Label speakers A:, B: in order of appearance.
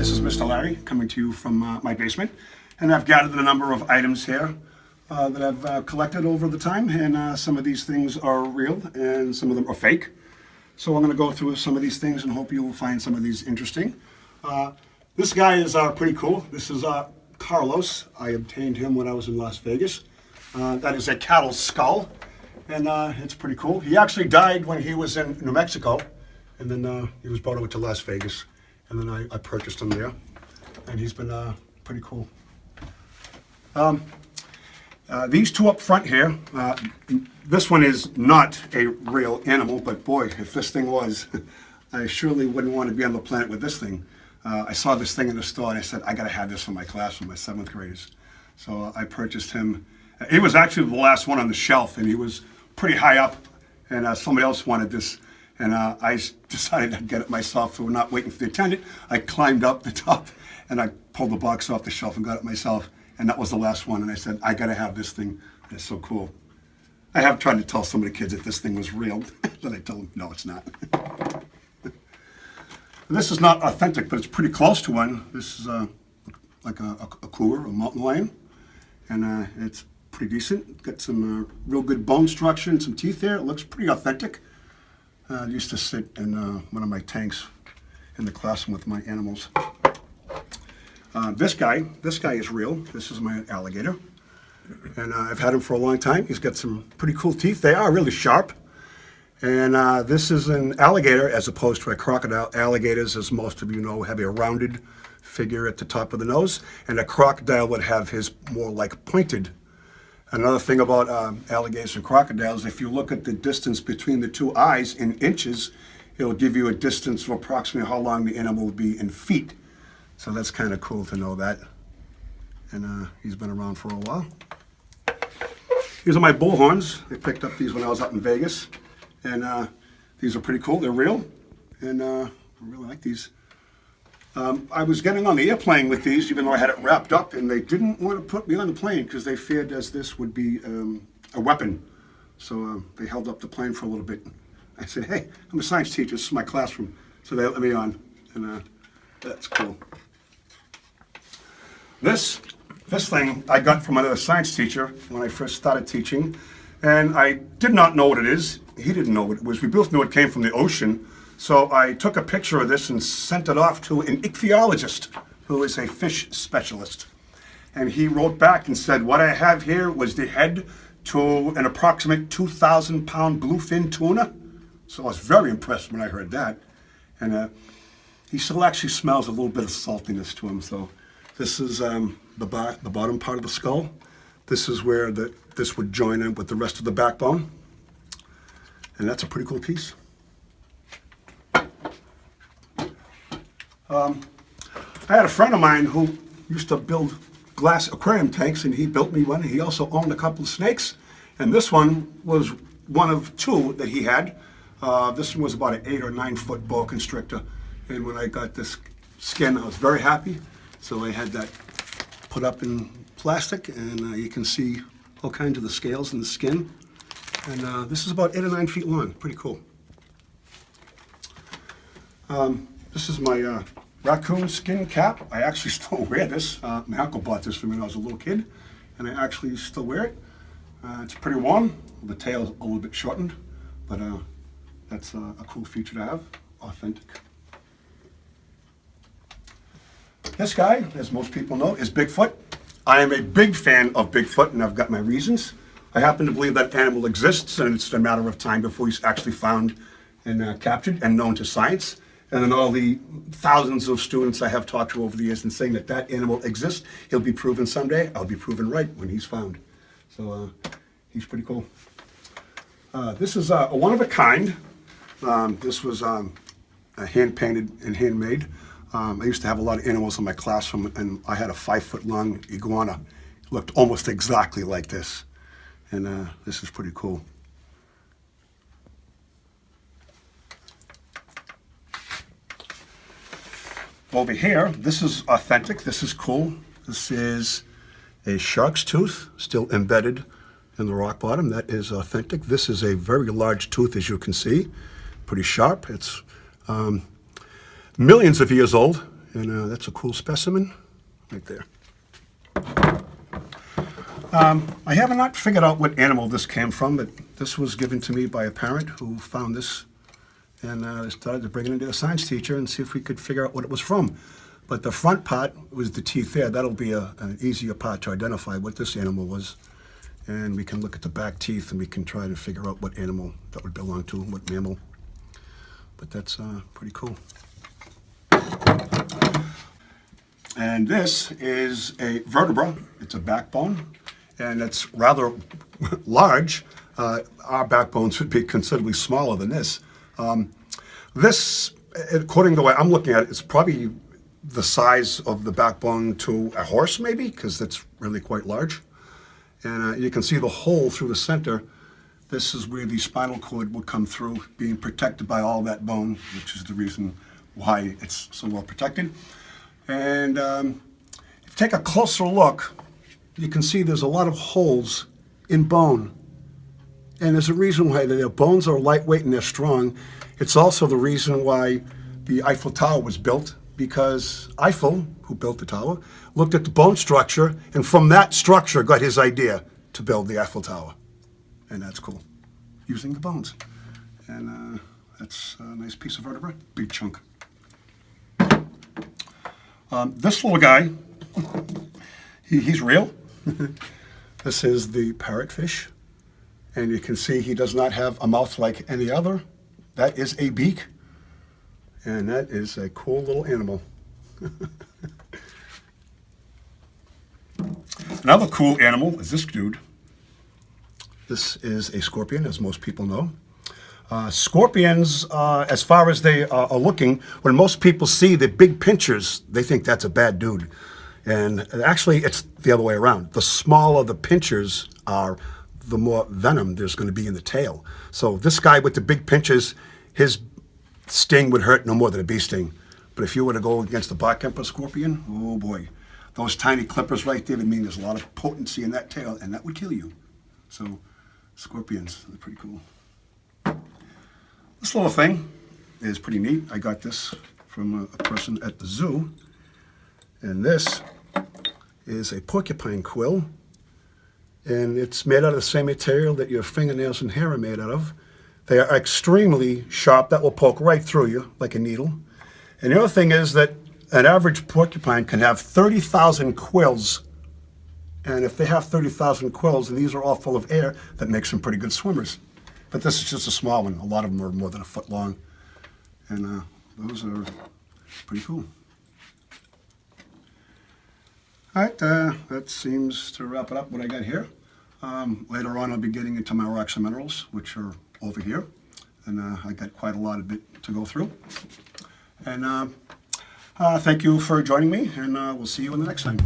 A: This is Mr. Larry coming to you from my basement, and I've gathered a number of items here that I've collected over the time, and some of these things are real and some of them are fake. So I'm going to go through some of these things and hope you will find some of these interesting. This guy is pretty cool. This is Carlos. I obtained him when I was in Las Vegas. That is a cattle skull, and it's pretty cool. He actually died when he was in New Mexico, and then he was brought over to Las Vegas, and then I purchased him there, and he's been pretty cool. These two up front here, this one is not a real animal, but boy, if this thing was, I surely wouldn't want to be on the planet with this thing. I saw this thing in the store and I said, I gotta have this for my class, for my 7th graders. So I purchased him. He was actually the last one on the shelf, and he was pretty high up, and somebody else wanted this. And I decided I'd get it myself, so we're not waiting for the attendant. I climbed up the top and I pulled the box off the shelf and got it myself. And that was the last one. And I said, I gotta have this thing. It's so cool. I have tried to tell some of the kids that this thing was real. Then I tell them, no, it's not. This is not authentic, but it's pretty close to one. This is like a cougar, a mountain lion. And it's pretty decent. Got some real good bone structure and some teeth there. It looks pretty authentic. I used to sit in one of my tanks in the classroom with my animals. This guy is real. This is my alligator. And I've had him for a long time. He's got some pretty cool teeth. They are really sharp. And this is an alligator as opposed to a crocodile. Alligators, as most of you know, have a rounded figure at the top of the nose. And a crocodile would have his more like pointed. Another thing about alligators and crocodiles, if you look at the distance between the two eyes in inches, it'll give you a distance of approximately how long the animal will be in feet. So that's kind of cool to know that. And he's been around for a while. These are my bullhorns. I picked up these when I was out in Vegas. And these are pretty cool. They're real. And I really like these. I was getting on the airplane with these, even though I had it wrapped up, and they didn't want to put me on the plane because they feared as this would be a weapon. So they held up the plane for a little bit. I said, hey, I'm a science teacher. This is my classroom. So they let me on, and that's cool. This thing I got from another science teacher when I first started teaching, and I did not know what it is. He didn't know what it was. We both knew it came from the ocean. So I took a picture of this and sent it off to an ichthyologist who is a fish specialist. And he wrote back and said, what I have here was the head to an approximate 2,000-pound bluefin tuna. So I was very impressed when I heard that. And he still actually smells a little bit of saltiness to him. So this is the bottom part of the skull. This is where this would join in with the rest of the backbone. And that's a pretty cool piece. I had a friend of mine who used to build glass aquarium tanks, and he built me one. He also owned a couple of snakes, and this one was one of 2 that he had. This one was about an 8 or 9 foot boa constrictor, and when I got this skin, I was very happy. So I had that put up in plastic, and you can see all kinds of the scales in the skin. And this is about 8 or 9 feet long. Pretty cool. This is my raccoon skin cap. I actually still wear this. My uncle bought this for me when I was a little kid, and I actually still wear it. It's pretty warm. The tail is a little bit shortened, but that's a cool feature to have. Authentic. This guy, as most people know, is Bigfoot. I am a big fan of Bigfoot, and I've got my reasons. I happen to believe that animal exists, and it's a matter of time before he's actually found and captured and known to science. And then all the thousands of students I have talked to over the years and saying that that animal exists, he'll be proven someday. I'll be proven right when he's found. So he's pretty cool. This is a one of a kind. This was hand-painted and handmade. I used to have a lot of animals in my classroom, and I had a 5-foot-long iguana. It looked almost exactly like this. And this is pretty cool. Over here, this is authentic. This is cool. This is a shark's tooth still embedded in the rock bottom. That is authentic. This is a very large tooth, as you can see. Pretty sharp. It's millions of years old, And that's a cool specimen right there. I have not figured out what animal this came from, but this was given to me by a parent who found this and started to bring it into a science teacher and see if we could figure out what it was from. But the front part was the teeth there. That'll be an easier part to identify what this animal was. And we can look at the back teeth and we can try to figure out what animal that would belong to, what mammal. But that's pretty cool. And this is a vertebra. It's a backbone, and it's rather large. Our backbones would be considerably smaller than this. This, according to the way I'm looking at it, is probably the size of the backbone to a horse, maybe, because that's really quite large. And you can see the hole through the center. This is where the spinal cord will come through, being protected by all that bone, which is the reason why it's so well protected. And if you take a closer look, you can see there's a lot of holes in bone. And there's a reason why their bones are lightweight and they're strong. It's also the reason why the Eiffel Tower was built, because Eiffel, who built the tower, looked at the bone structure, and from that structure got his idea to build the Eiffel Tower. And that's cool, using the bones. And that's a nice piece of vertebra, big chunk. This little guy, he's real. This is the parrotfish. And you can see he does not have a mouth like any other. That is a beak. And that is a cool little animal. Another cool animal is this dude. This is a scorpion, as most people know. Scorpions, as far as they are looking, when most people see the big pinchers, they think that's a bad dude. And actually, it's the other way around. The smaller the pinchers are, the more venom there's going to be in the tail. So this guy with the big pinchers, his sting would hurt no more than a bee sting. But if you were to go against the bark emperor scorpion, oh boy, those tiny clippers right there would mean there's a lot of potency in that tail, and that would kill you. So scorpions are pretty cool. This little thing is pretty neat. I got this from a person at the zoo. And this is a porcupine quill. And it's made out of the same material that your fingernails and hair are made out of. They are extremely sharp. That will poke right through you like a needle. And the other thing is that an average porcupine can have 30,000 quills. And if they have 30,000 quills, and these are all full of air, that makes them pretty good swimmers. But this is just a small one. A lot of them are more than a foot long. And those are pretty cool. All right, that seems to wrap it up what I got here. Later on, I'll be getting into my rocks and minerals, which are over here. And I got quite a lot of it to go through. And thank you for joining me, and we'll see you in the next time.